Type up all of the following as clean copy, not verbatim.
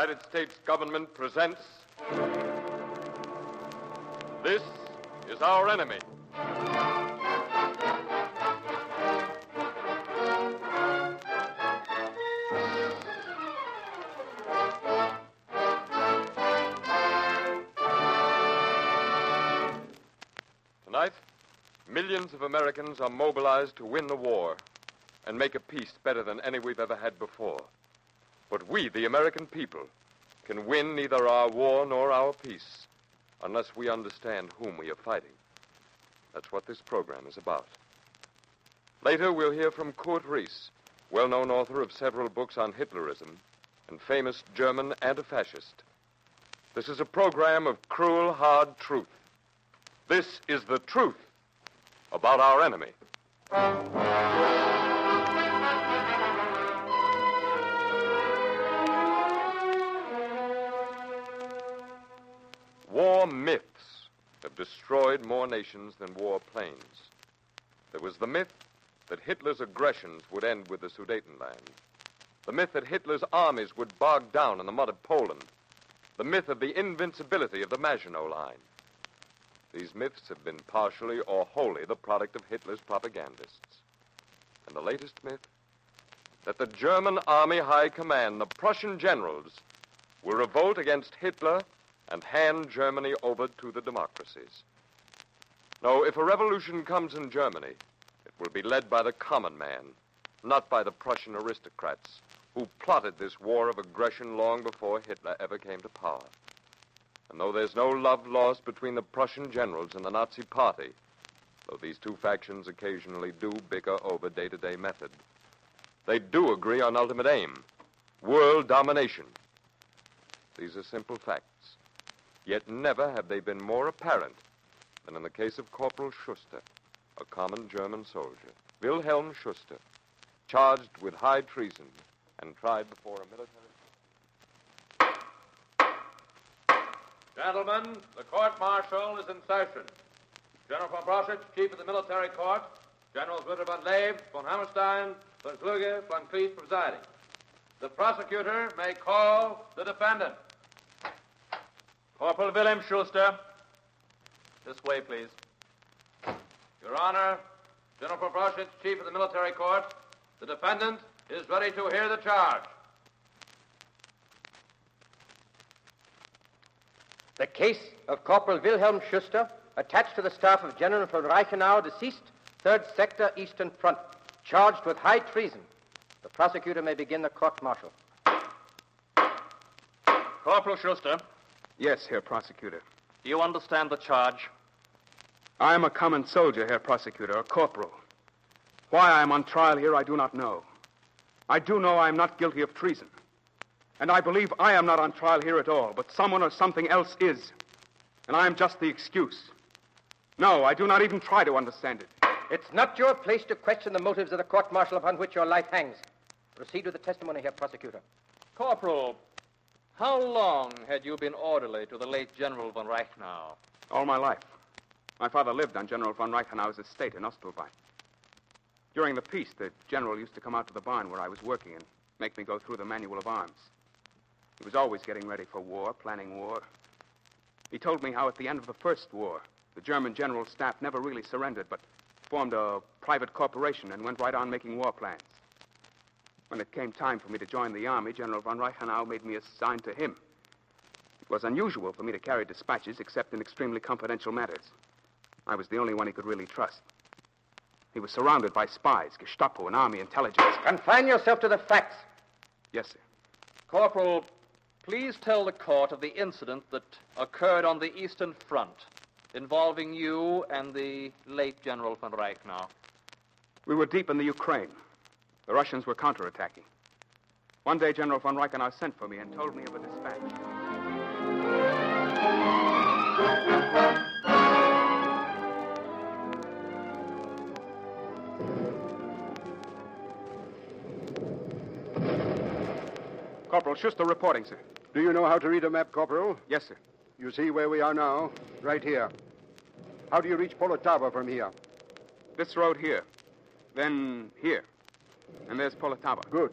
United States government presents This is Our Enemy. Tonight, millions of Americans are mobilized to win the war and make a peace better than any we've ever had before. But we, the American people, can win neither our war nor our peace unless we understand whom we are fighting. That's what this program is about. Later, we'll hear from Kurt Ries, well-known author of several books on Hitlerism and famous German anti-fascist. This is a program of cruel, hard truth. This is the truth about our enemy. War myths have destroyed more nations than war planes. There was the myth that Hitler's aggressions would end with the Sudetenland. The myth that Hitler's armies would bog down in the mud of Poland. The myth of the invincibility of the Maginot Line. These myths have been partially or wholly the product of Hitler's propagandists. And the latest myth, that the German Army High Command, the Prussian generals, will revolt against Hitler and hand Germany over to the democracies. No, if a revolution comes in Germany, it will be led by the common man, not by the Prussian aristocrats who plotted this war of aggression long before Hitler ever came to power. And though there's no love lost between the Prussian generals and the Nazi Party, though these two factions occasionally do bicker over day-to-day method, they do agree on ultimate aim, world domination. These are simple facts. Yet never have they been more apparent than in the case of Corporal Schuster, a common German soldier. Wilhelm Schuster, charged with high treason and tried before a military... Gentlemen, the court-martial is in session. General von Brauchitsch, chief of the military court, Generals Ritter von Leeb, von Hammerstein, von Kluge, von Cleese presiding. The prosecutor may call the defendant. Corporal Wilhelm Schuster. This way, please. Your Honor, General von Brauchitsch, chief of the military court, the defendant is ready to hear the charge. The case of Corporal Wilhelm Schuster, attached to the staff of General von Reichenau, deceased, 3rd Sector, Eastern Front, charged with high treason. The prosecutor may begin the court-martial. Corporal Schuster. Yes, Herr Prosecutor. Do you understand the charge? I am a common soldier, Herr Prosecutor, a corporal. Why I am on trial here, I do not know. I do know I am not guilty of treason. And I believe I am not on trial here at all, but someone or something else is. And I am just the excuse. No, I do not even try to understand it. It's not your place to question the motives of the court-martial upon which your life hangs. Proceed with the testimony, Herr Prosecutor. Corporal, how long had you been orderly to the late General von Reichenau? All my life. My father lived on General von Reichenau's estate in Ostelbein. During the peace, the general used to come out to the barn where I was working and make me go through the manual of arms. He was always getting ready for war, planning war. He told me how at the end of the first war, the German general staff never really surrendered, but formed a private corporation and went right on making war plans. When it came time for me to join the army, General von Reichenau made me assigned to him. It was unusual for me to carry dispatches except in extremely confidential matters. I was the only one he could really trust. He was surrounded by spies, Gestapo, and army intelligence. Confine yourself to the facts. Yes, sir. Corporal, please tell the court of the incident that occurred on the Eastern Front involving you and the late General von Reichenau. We were deep in the Ukraine. The Russians were counterattacking. One day, General von Reichenau sent for me and told me of a dispatch. Corporal Schuster reporting, sir. Do you know how to read a map, Corporal? Yes, sir. You see where we are now? Right here. How do you reach Polotava from here? This road here. Then here. And there's Polotava. Good.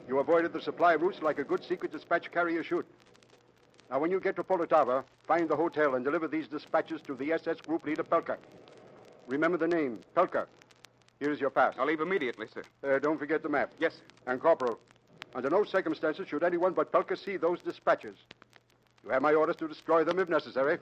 You avoided the supply routes like a good secret dispatch carrier should. Now, when you get to Poltava, find the hotel and deliver these dispatches to the SS group leader, Pelka. Remember the name, Pelka. Here's your pass. I'll leave immediately, sir. Don't forget the map. Yes, sir. And, Corporal, under no circumstances should anyone but Pelka see those dispatches. You have my orders to destroy them if necessary.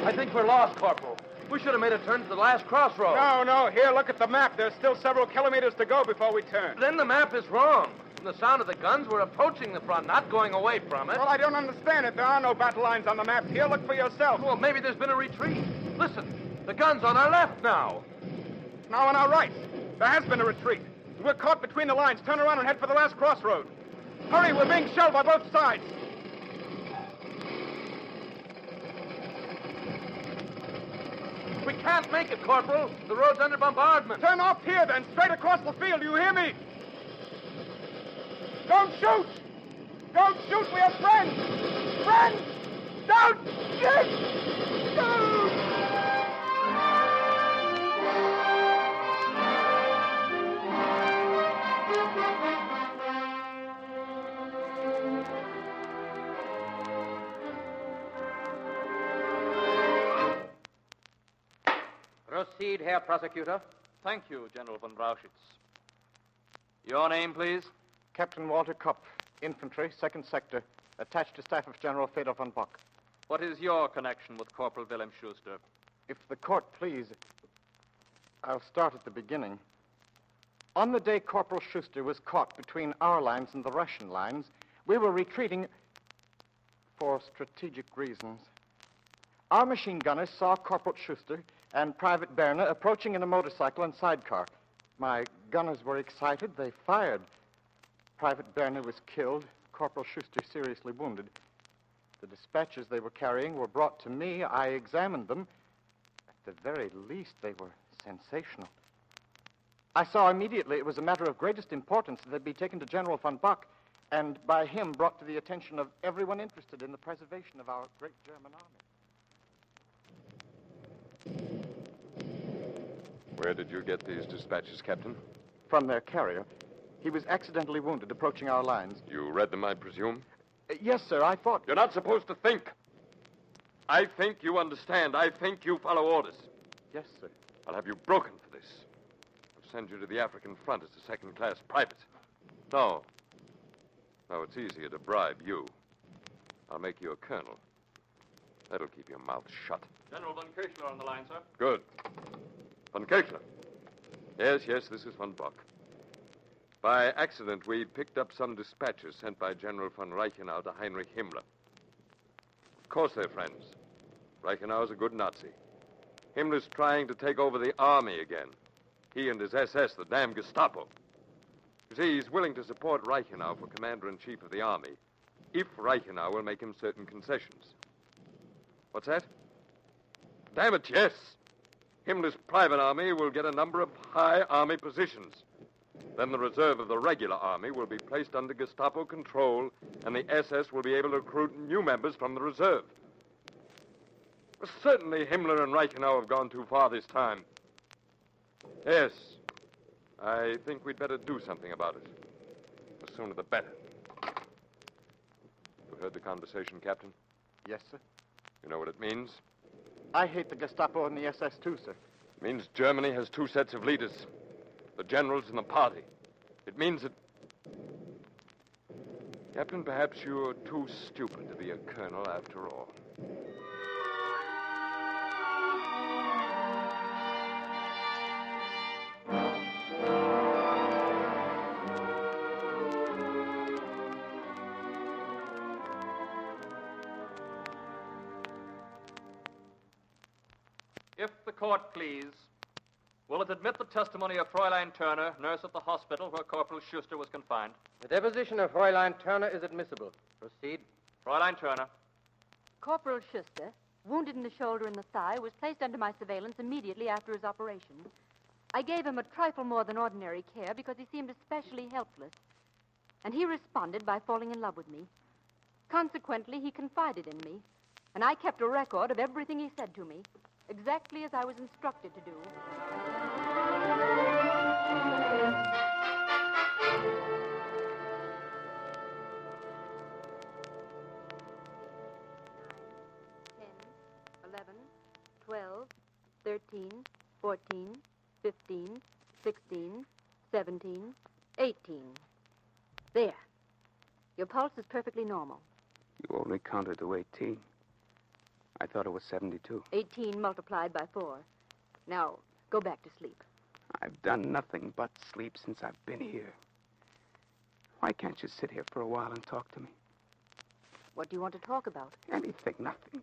I think we're lost, Corporal. We should have made a turn to the last crossroad. No. Here, look at the map. There's still several kilometers to go before we turn. Then the map is wrong. From the sound of the guns, we're approaching the front, not going away from it. Well, I don't understand it. There are no battle lines on the map here. Look for yourself. Well, maybe there's been a retreat. Listen, the gun's on our left now. Now on our right. There has been a retreat. We're caught between the lines. Turn around and head for the last crossroad. Hurry, we're being shelled by both sides. We can't make it, Corporal. The road's under bombardment. Turn off here, then, straight across the field. Do you hear me? Don't shoot! Don't shoot! We are friends! Friends! Don't shoot! Don't! Proceed, Herr Prosecutor. Thank you, General von Brauchitz. Your name, please? Captain Walter Kopp, Infantry, 2nd Sector, attached to staff of General Fedor von Bock. What is your connection with Corporal Wilhelm Schuster? If the court please, I'll start at the beginning. On the day Corporal Schuster was caught between our lines and the Russian lines, we were retreating for strategic reasons. Our machine gunners saw Corporal Schuster and Private Berner approaching in a motorcycle and sidecar. My gunners were excited. They fired. Private Berner was killed. Corporal Schuster seriously wounded. The dispatches they were carrying were brought to me. I examined them. At the very least, they were sensational. I saw immediately it was a matter of greatest importance that they be taken to General von Bock and by him brought to the attention of everyone interested in the preservation of our great German army. Where did you get these dispatches, Captain? From their carrier. He was accidentally wounded approaching our lines. You read them, I presume? Yes, sir. I thought... You're not supposed to think. I think you understand. I think you follow orders. Yes, sir. I'll have you broken for this. I'll send you to the African front as a second-class private. No. No, it's easier to bribe you. I'll make you a colonel. That'll keep your mouth shut. General von Kirchner on the line, sir. Good. Von Kirchner. Yes, this is von Bock. By accident, we picked up some dispatches sent by General von Reichenau to Heinrich Himmler. Of course they're friends. Reichenau's a good Nazi. Himmler's trying to take over the army again. He and his SS, the damn Gestapo. You see, he's willing to support Reichenau for commander-in-chief of the army if Reichenau will make him certain concessions. What's that? Damn it, yes. Himmler's private army will get a number of high army positions. Then the reserve of the regular army will be placed under Gestapo control, and the SS will be able to recruit new members from the reserve. Well, certainly Himmler and Reichenau have gone too far this time. Yes, I think we'd better do something about it. The sooner the better. You heard the conversation, Captain? Yes, sir. You know what it means? I hate the Gestapo and the SS, too, sir. It means Germany has two sets of leaders. The generals and the party. It means that... Captain, perhaps you're too stupid to be a colonel after all. If the court please, will it admit the testimony of Fräulein Turner, nurse at the hospital where Corporal Schuster was confined? The deposition of Fräulein Turner is admissible. Proceed. Fräulein Turner. Corporal Schuster, wounded in the shoulder and the thigh, was placed under my surveillance immediately after his operation. I gave him a trifle more than ordinary care because he seemed especially helpless. And he responded by falling in love with me. Consequently, he confided in me, and I kept a record of everything he said to me, exactly as I was instructed to do. 11, 12, 13, 14, 15, 16, 17, 18. There. Your pulse is perfectly normal. You only counted to 18. I thought it was 72. 18 multiplied by 4. Now, go back to sleep. I've done nothing but sleep since I've been here. Why can't you sit here for a while and talk to me? What do you want to talk about? Anything, nothing.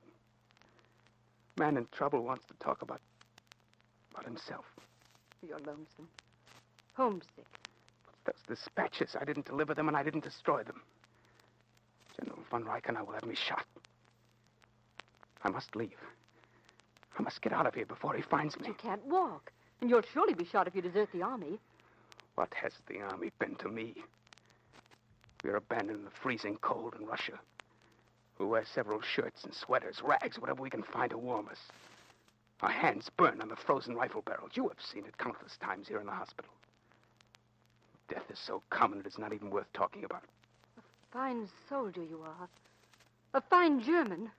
Man in trouble wants to talk about himself. You're lonesome. Homesick. Those dispatches, I didn't deliver them and I didn't destroy them. General von Reichenau will have me shot. I must leave. I must get out of here before he finds me. You can't walk. And you'll surely be shot if you desert the army. What has the army been to me? We're abandoned in the freezing cold in Russia. We wear several shirts and sweaters, rags, whatever we can find to warm us. Our hands burn on the frozen rifle barrels. You have seen it countless times here in the hospital. Death is so common it is not even worth talking about. A fine soldier you are. A fine German.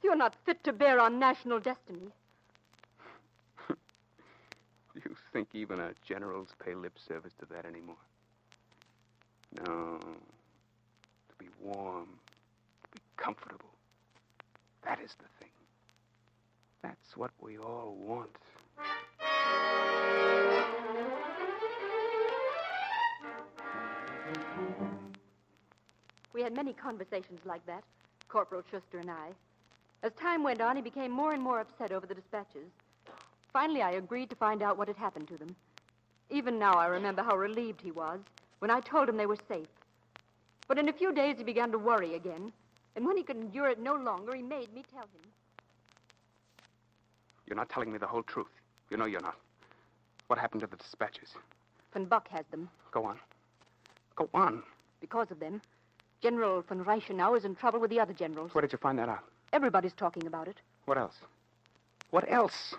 You're not fit to bear on national destiny. You think even our generals pay lip service to that anymore? No. To be warm, to be comfortable. That is the thing. That's what we all want. We had many conversations like that, Corporal Schuster and I. As time went on, he became more and more upset over the dispatches. Finally, I agreed to find out what had happened to them. Even now, I remember how relieved he was when I told him they were safe. But in a few days, he began to worry again. And when he could endure it no longer, he made me tell him. You're not telling me the whole truth. You know you're not. What happened to the dispatches? Von Buck has them. Go on. Go on. Because of them, General von Reichenau is in trouble with the other generals. Where did you find that out? Everybody's talking about it. What else? What else?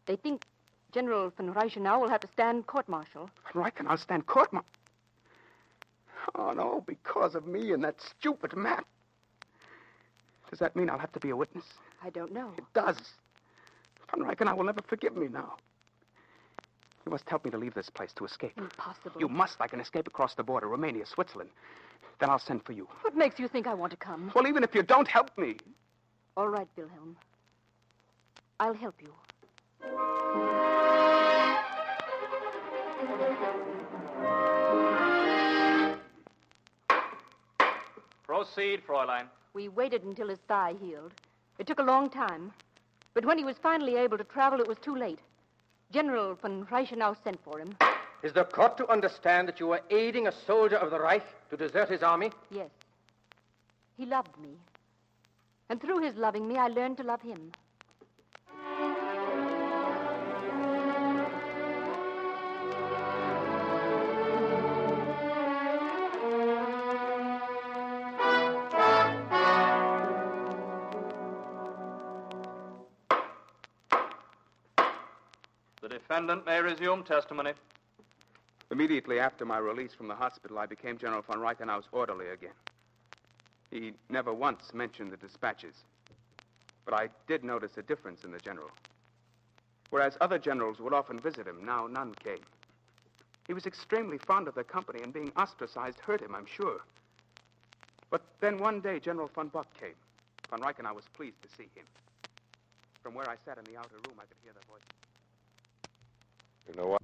They think General von Reichenau will have to stand court-martial. Von Reichenau stand court-martial? Oh, no, because of me and that stupid map. Does that mean I'll have to be a witness? I don't know. It does. Von Reichenau will never forgive me now. You must help me to leave this place, to escape. Impossible. You must. I can escape across the border, Romania, Switzerland. Then I'll send for you. What makes you think I want to come? Well, even if you don't help me. All right, Wilhelm. I'll help you. Proceed, Fräulein. We waited until his thigh healed. It took a long time. But when he was finally able to travel, it was too late. General von Reichenau sent for him. Is the court to understand that you were aiding a soldier of the Reich to desert his army? Yes. He loved me. And through his loving me, I learned to love him. The defendant may resume testimony. Immediately after my release from the hospital, I became General von Reichenau's orderly again. He never once mentioned the dispatches. But I did notice a difference in the general. Whereas other generals would often visit him, now none came. He was extremely fond of their company, and being ostracized hurt him, I'm sure. But then one day, General von Buck came. Von Reichenau was pleased to see him. From where I sat in the outer room, I could hear their voices. You know